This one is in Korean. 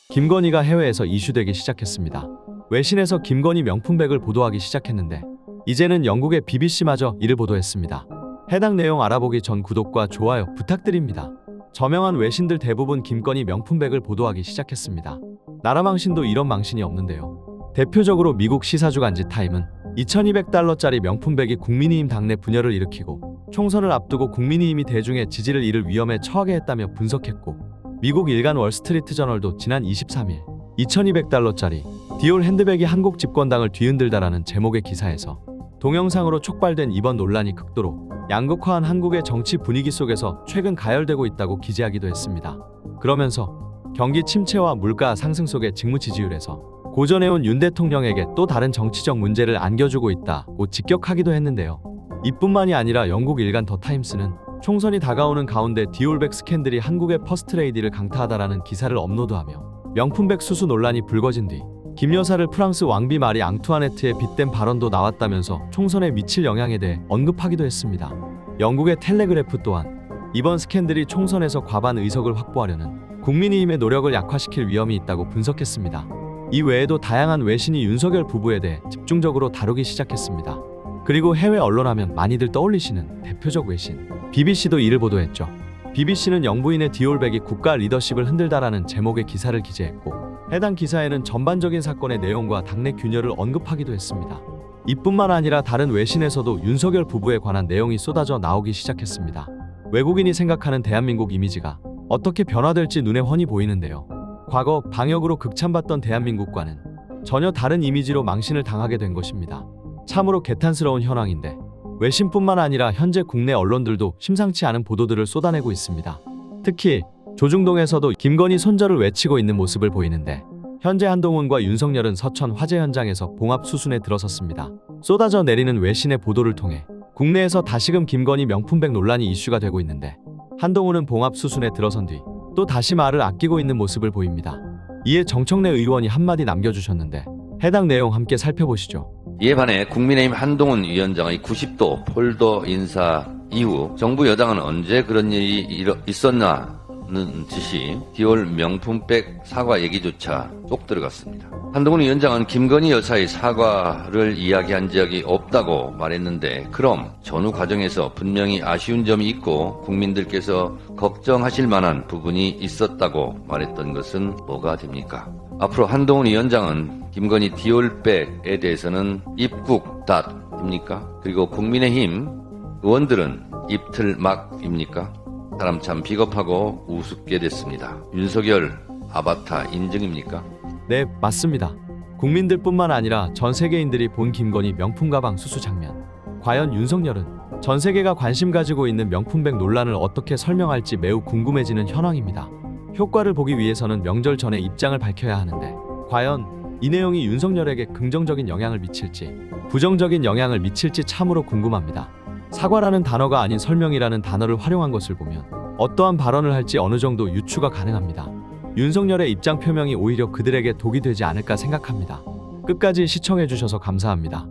김건희가 해외에서 이슈되기 시작했습니다. 외신에서 김건희 명품백을 보도하기 시작했는데 이제는 영국의 BBC마저 이를 보도했습니다. 해당 내용 알아보기 전 구독과 좋아요 부탁드립니다. 저명한 외신들 대부분 김건희 명품백을 보도하기 시작했습니다. 나라망신도 이런 망신이 없는데요. 대표적으로 미국 시사주간지 타임은 2200달러짜리 명품백이 국민의힘 당내 분열을 일으키고 총선을 앞두고 국민의힘이 대중의 지지를 잃을 위험에 처하게 했다며 분석했고, 미국 일간 월스트리트 저널도 지난 23일 2200달러짜리 디올 핸드백이 한국 집권당을 뒤흔들다라는 제목의 기사에서 동영상으로 촉발된 이번 논란이 극도로 양극화한 한국의 정치 분위기 속에서 최근 가열되고 있다고 기재하기도 했습니다. 그러면서 경기 침체와 물가 상승 속의 직무 지지율에서 고전해온 윤 대통령에게 또 다른 정치적 문제를 안겨주고 있다고 직격하기도 했는데요. 이뿐만이 아니라 영국 일간 더 타임스는 총선이 다가오는 가운데 디올백 스캔들이 한국의 퍼스트레이디를 강타하다라는 기사를 업로드하며 명품백 수수 논란이 불거진 뒤 김 여사를 프랑스 왕비 마리 앙투아네트에 빗댄 발언도 나왔다면서 총선에 미칠 영향에 대해 언급하기도 했습니다. 영국의 텔레그래프 또한 이번 스캔들이 총선에서 과반 의석을 확보하려는 국민의힘의 노력을 약화시킬 위험이 있다고 분석했습니다. 이 외에도 다양한 외신이 윤석열 부부에 대해 집중적으로 다루기 시작했습니다. 그리고 해외 언론 하면 많이들 떠올리시는 대표적 외신 BBC도 이를 보도했죠. BBC는 영부인의 디올백이 국가 리더십을 흔들다라는 제목의 기사를 기재했고, 해당 기사에는 전반적인 사건의 내용과 당내 균열을 언급하기도 했습니다. 이뿐만 아니라 다른 외신에서도 윤석열 부부에 관한 내용이 쏟아져 나오기 시작했습니다. 외국인이 생각하는 대한민국 이미지가 어떻게 변화될지 눈에 훤히 보이는데요. 과거 방역으로 극찬받던 대한민국과는 전혀 다른 이미지로 망신을 당하게 된 것입니다. 참으로 개탄스러운 현황인데, 외신뿐만 아니라 현재 국내 언론들도 심상치 않은 보도들을 쏟아내고 있습니다. 특히 조중동에서도 김건희 손절을 외치고 있는 모습을 보이는데, 현재 한동훈과 윤석열은 서천 화재 현장에서 봉합 수순에 들어섰습니다. 쏟아져 내리는 외신의 보도를 통해 국내에서 다시금 김건희 명품백 논란이 이슈가 되고 있는데, 한동훈은 봉합 수순에 들어선 뒤 또 다시 말을 아끼고 있는 모습을 보입니다. 이에 정청래 의원이 한마디 남겨주셨는데 해당 내용 함께 살펴보시죠. 이에 반해 국민의힘 한동훈 위원장의 90도 폴더 인사 이후 정부 여당은 언제 그런 일이 있었나는 듯이 디올 명품백 사과 얘기조차 쏙 들어갔습니다. 한동훈 위원장은 김건희 여사의 사과를 이야기한 적이 없다고 말했는데, 그럼 전후 과정에서 분명히 아쉬운 점이 있고 국민들께서 걱정하실 만한 부분이 있었다고 말했던 것은 뭐가 됩니까? 앞으로 한동훈 위원장은 김건희 디올백에 대해서는 입국닷입니까? 그리고 국민의힘 의원들은 입틀막입니까? 사람 참 비겁하고 우습게 됐습니다. 윤석열 아바타 인증입니까? 네, 맞습니다. 국민들뿐만 아니라 전 세계인들이 본 김건희 명품 가방 수수 장면. 과연 윤석열은 전 세계가 관심 가지고 있는 명품백 논란을 어떻게 설명할지 매우 궁금해지는 현황입니다. 효과를 보기 위해서는 명절 전에 입장을 밝혀야 하는데, 과연 이 내용이 윤석열에게 긍정적인 영향을 미칠지 부정적인 영향을 미칠지 참으로 궁금합니다. 사과라는 단어가 아닌 설명이라는 단어를 활용한 것을 보면 어떠한 발언을 할지 어느 정도 유추가 가능합니다. 윤석열의 입장 표명이 오히려 그들에게 독이 되지 않을까 생각합니다. 끝까지 시청해주셔서 감사합니다.